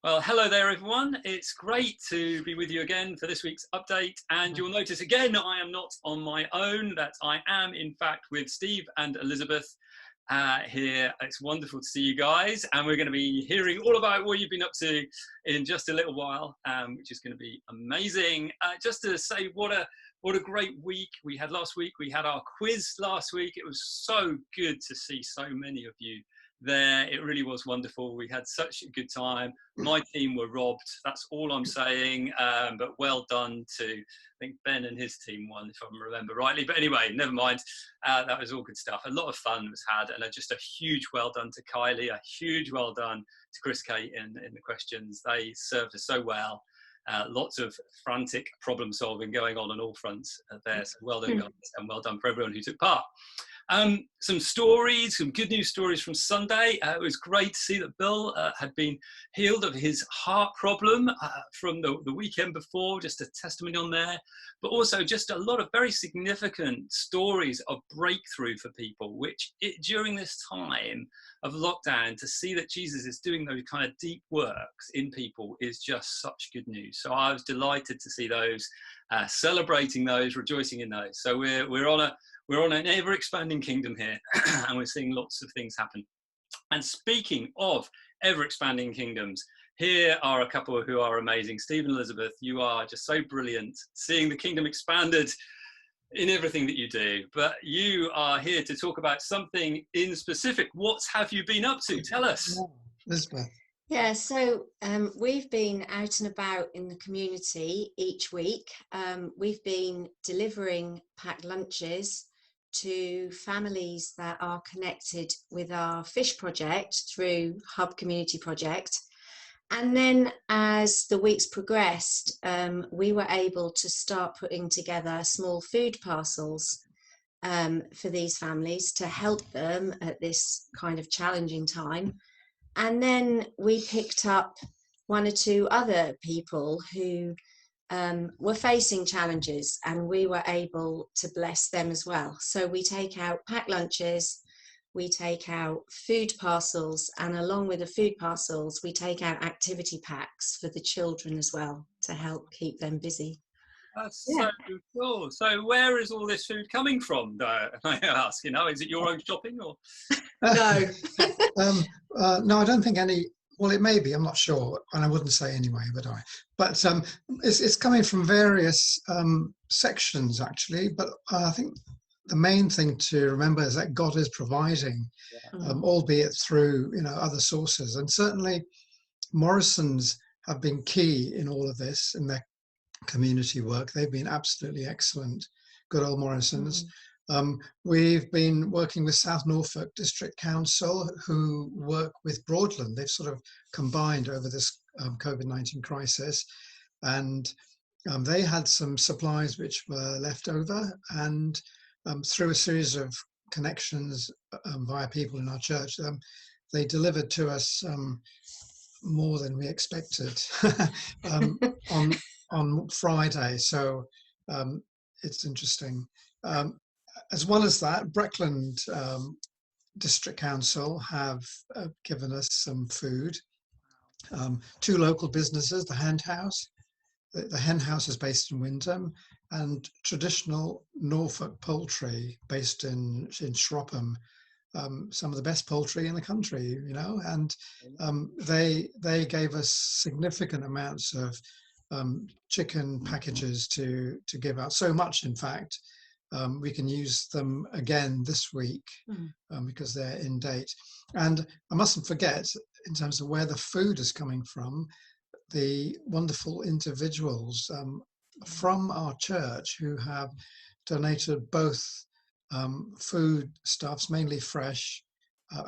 Well, hello there, everyone. It's great to be with you again for this week's update. And you'll notice again, I am not on my own, that I am, in fact, with Steve and Elizabeth here. It's wonderful to see you guys. And we're going to be hearing all about what you've been up to in just a little while, which is going to be amazing. Just to say what a great week we had last week. We had our quiz last week. It was so good to see so many of you there. It really was wonderful. We had such a good time. My team were robbed, that's all I'm saying, but well done to, I think Ben and his team won, if I remember rightly, but anyway, never mind. That was all good stuff. A lot of fun was had, and just a huge well done to Kylie, a huge well done to Chris Kate in the questions. They served us so well. Lots of frantic problem solving going on all fronts there, so well done guys, and well done for everyone who took part. Some stories, some good news stories from Sunday. It was great to see that Bill had been healed of his heart problem from the weekend before, just a testimony on there, but also just a lot of very significant stories of breakthrough for people, which during this time of lockdown, to see that Jesus is doing those kind of deep works in people is just such good news. So I was delighted to see those, celebrating those, rejoicing in those. So we're on an ever-expanding kingdom here, and we're seeing lots of things happen. And speaking of ever-expanding kingdoms, here are a couple who are amazing. Steve and Elizabeth, you are just so brilliant, seeing the kingdom expanded in everything that you do. But you are here to talk about something in specific. What have you been up to? Tell us. Elizabeth. Yeah, so we've been out and about in the community each week. We've been delivering packed lunches to families that are connected with our fish project through Hub Community Project. And then as the weeks progressed, we were able to start putting together small food parcels for these families to help them at this kind of challenging time. And then we picked up one or two other people who were facing challenges, and we were able to bless them as well. So we take out packed lunches, we take out food parcels, and along with the food parcels, we take out activity packs for the children as well to help keep them busy. That's so cool. So where is all this food coming from, though, I ask? You know, is it your own shopping or? No. No, I don't think any. Well, it may be. I'm not sure, and I wouldn't say anyway. But it's coming from various sections actually. But I think the main thing to remember is that God is providing, albeit through other sources, and certainly Morrison's have been key in all of this in their community work. They've been absolutely excellent. Good old Morrison's. We've been working with South Norfolk District Council, who work with Broadland. They've sort of combined over this COVID-19 crisis, and they had some supplies which were left over, and through a series of connections via people in our church, they delivered to us more than we expected on Friday. So it's interesting. As well as that, Breckland District Council have given us some food. Two local businesses, the Hen House. The Hen House is based in Wyndham, and traditional Norfolk poultry based in Shropham. Some of the best poultry in the country, and they gave us significant amounts of chicken packages to give out. So much, in fact, we can use them again this week because they're in date. And I mustn't forget, in terms of where the food is coming from, the wonderful individuals from our church who have donated both food stuffs, mainly fresh,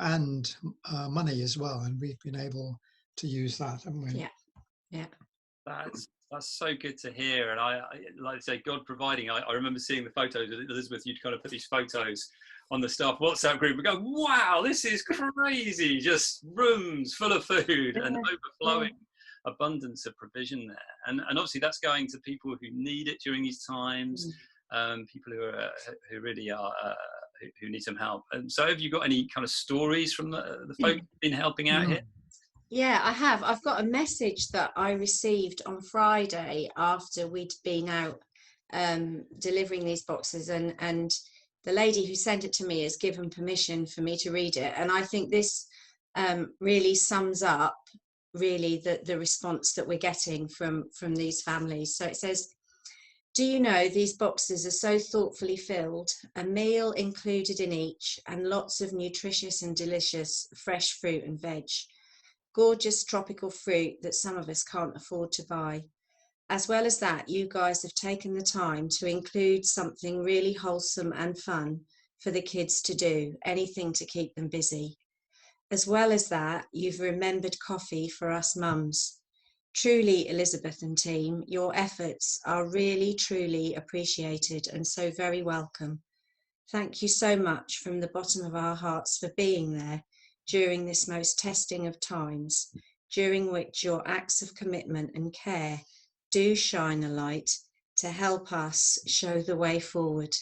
and money as well. And we've been able to use that, haven't we? Yeah. That's so good to hear. And I like to say, God providing. I remember seeing the photos. Elizabeth, you'd kind of put these photos on the staff WhatsApp group. We go, wow, this is crazy. Just rooms full of food and overflowing abundance of provision there. And obviously that's going to people who need it during these times, people who really are, who need some help. And so have you got any kind of stories from the folk who've been helping out here? Yeah, I have. I've got a message that I received on Friday after we'd been out delivering these boxes, and the lady who sent it to me has given permission for me to read it. And I think this really sums up really the response that we're getting from these families. So it says, do you know these boxes are so thoughtfully filled, a meal included in each, and lots of nutritious and delicious fresh fruit and veg. Gorgeous tropical fruit that some of us can't afford to buy. As well as that, you guys have taken the time to include something really wholesome and fun for the kids to do, anything to keep them busy. As well as that, you've remembered coffee for us mums. Truly, Elizabeth and team, your efforts are really, truly appreciated and so very welcome. Thank you so much from the bottom of our hearts for being there during this most testing of times, during which your acts of commitment and care do shine a light to help us show the way forward.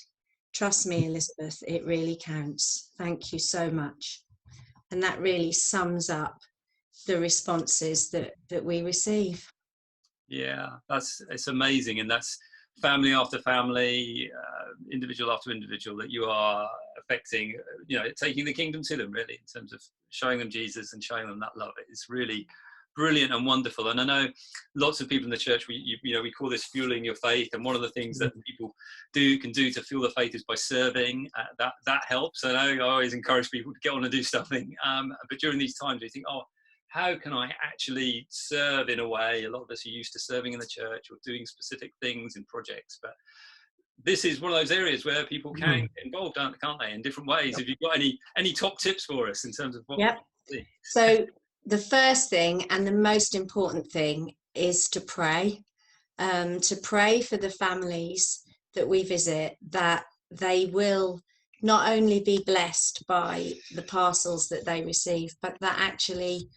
Trust me, Elizabeth, it really counts. Thank you so much. And that really sums up the responses that we receive. Yeah, it's amazing, and that's family after family, individual after individual that you are affecting. Taking the kingdom to them, really, in terms of showing them Jesus and showing them that love. It's really brilliant and wonderful. And I know lots of people in the church, we call this fueling your faith, and one of the things that people can do to fuel the faith is by serving. That helps. I know I always encourage people to get on and do something, but during these times you think, how can I actually serve in a way? A lot of us are used to serving in the church or doing specific things in projects, but this is one of those areas where people can get involved, can't they, in different ways? Have you got any top tips for us in terms of what? Yep. So the first thing and the most important thing is to pray for the families that we visit, that they will not only be blessed by the parcels that they receive, but that actually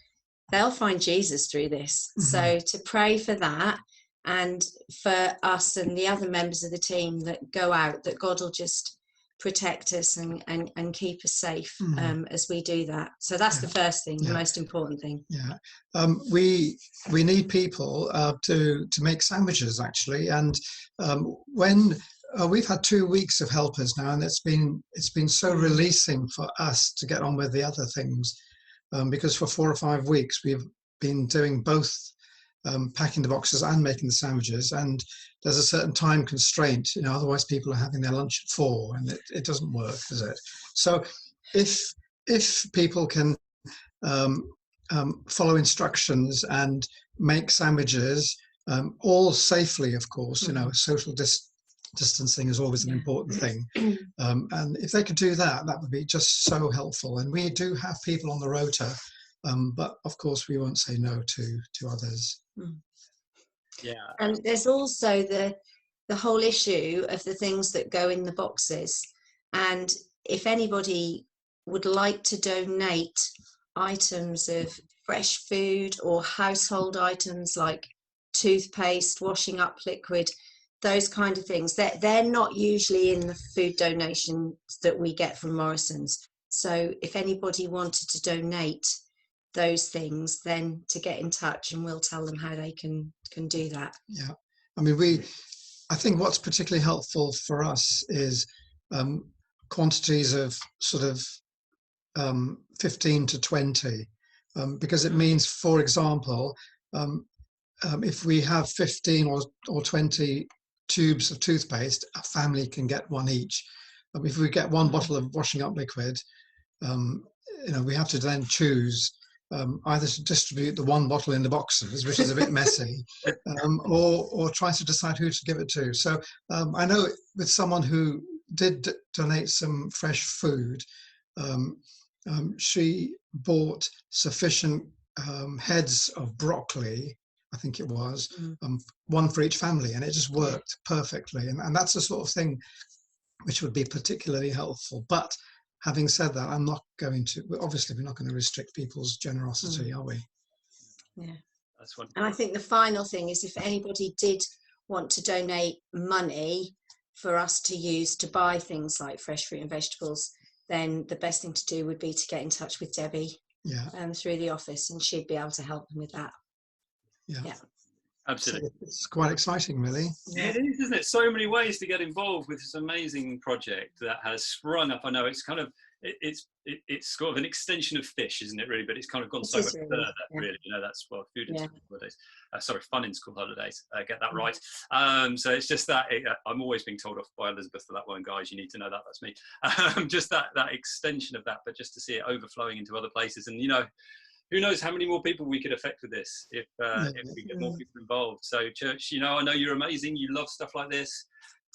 they'll find Jesus through this. Mm-hmm. So to pray for that, and for us and the other members of the team that go out, that God will just protect us and keep us safe as we do that. So that's the first thing, the most important thing. We need people to make sandwiches, actually, and when we've had 2 weeks of helpers now, and it's been so releasing for us to get on with the other things. Because for 4 or 5 weeks we've been doing both packing the boxes and making the sandwiches, and there's a certain time constraint, otherwise people are having their lunch at 4 and it doesn't work, does it? So if people can follow instructions and make sandwiches, all safely, of course, social distancing is always an important thing, and if they could do that would be just so helpful. And we do have people on the rota, but of course we won't say no to others. And there's also the whole issue of the things that go in the boxes, and if anybody would like to donate items of fresh food or household items like toothpaste, washing up liquid, those kind of things, they're not usually in the food donations that we get from Morrison's. So if anybody wanted to donate those things, then to get in touch and we'll tell them how they can do that. Yeah, I mean, I think what's particularly helpful for us is quantities of sort of 15 to 20, because it means, for example, if we have 15 or 20 tubes of toothpaste, a family can get one each. If we get one bottle of washing up liquid, we have to then choose either to distribute the one bottle in the boxes, which is a bit messy, or try to decide who to give it to. So I know with someone who did donate some fresh food, she bought sufficient heads of broccoli, I think it was, one for each family, and it just worked perfectly. And that's the sort of thing which would be particularly helpful. But having said that, we're not going to restrict people's generosity, are we? Yeah, that's one. And I think the final thing is, if anybody did want to donate money for us to use to buy things like fresh fruit and vegetables, then the best thing to do would be to get in touch with Debbie, through the office, and she'd be able to help them with that. Yeah. Absolutely. So it's quite exciting, really. It is, isn't it? So many ways to get involved with this amazing project that has sprung up. I know it's kind of, it's sort of an extension of fish, isn't it, really? But it's kind of gone so much further, really. You know, that's food in school holidays. Sorry, fun in school holidays. Get that right. So it's just that I'm always being told off by Elizabeth for that one, guys. You need to know that. That's me. Just that extension of that, but just to see it overflowing into other places, and you know, who knows how many more people we could affect with this if we get more people involved. So, church, you know, I know you're amazing. You love stuff like this.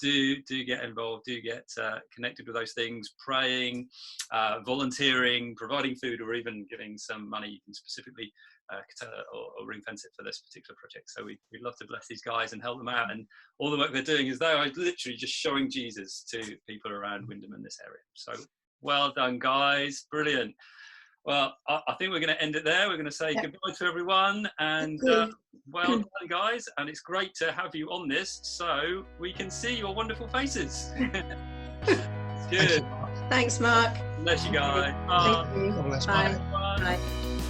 Do get involved. Do get connected with those things. Praying, volunteering, providing food, or even giving some money. You can specifically or ring fence it for this particular project. So we'd love to bless these guys and help them out. And all the work they're doing is they are literally just showing Jesus to people around Wyndham and this area. So well done, guys. Brilliant. Well, I think we're going to end it there. We're going to say goodbye to everyone, and well done, guys. And it's great to have you on this so we can see your wonderful faces. It's good. Thanks, Mark. Bless you guys. Thank you. God bless. Bye. Bye. Bye.